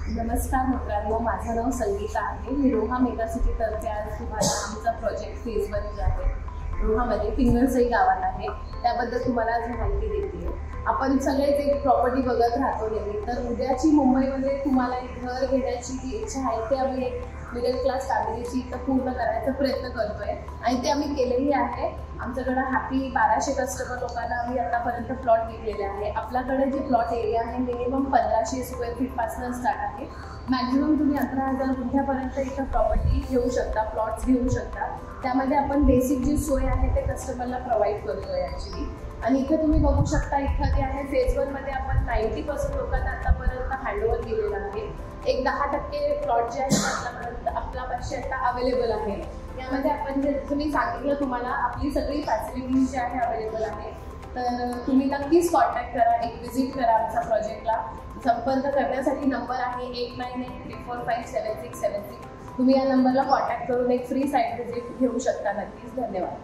नमस्कार मित्रांनो, माझं नाव संगीता आहे। मी रोहा मेगा सिटीतर्फे आज तुम्हाला आमचा प्रोजेक्ट फेज 1 जे आहे रोहामध्ये पिंगळसई गावात आहे त्याबद्दल तुम्हाला आज माहिती देते। आपण सगळेच एक प्रॉपर्टी बघत राहतो नेहमी, तर उद्याची मुंबईमध्ये तुम्हाला एक घर घेण्याची जी इच्छा आहे ते आम्ही एक मिडल क्लास फॅमिलीची इथं पूर्ण करायचा प्रयत्न करतोय आणि ते आम्ही केलेही आहे। आमच्याकडे हॅपी 1200 कस्टमर लोकांना आम्ही आतापर्यंत प्लॉट विकलेले आहे। आपल्याकडे जे प्लॉट एरिया आहे मिनिमम 1500 स्क्वेअर फीटपासून स्टार्ट आहे। मॅक्झिमम तुम्ही 11,000 गुंठ्यापर्यंत इथं प्रॉपर्टी घेऊ शकता, प्लॉट्स घेऊ शकता। त्यामध्ये आपण बेसिक जी सोय आहे ते कस्टमरला प्रोव्हाइड करतोय ॲक्च्युली। आणि इथे तुम्ही बघू शकता, इथं जे आहे फेज 1 मध्ये आपण 90% लोकांना आतापर्यंत हँडओव्हर केलेलं आहे। एक 10% प्लॉट जे आहे आपल्यापाशी आता अवेलेबल आहे। यामध्ये आपण जे तुम्ही सांगितलं, तुम्हाला आपली सगळी फॅसिलिटीज जी आहे अवेलेबल आहे, तर तुम्ही नक्कीच कॉन्टॅक्ट करा, एक विजिट करा आमच्या प्रोजेक्टला। संपर्क करण्यासाठी नंबर आहे 8983457676। तुम्ही या नंबरला कॉन्टॅक्ट करून एक फ्री साईट विजिट घेऊ शकता। नक्कीच धन्यवाद।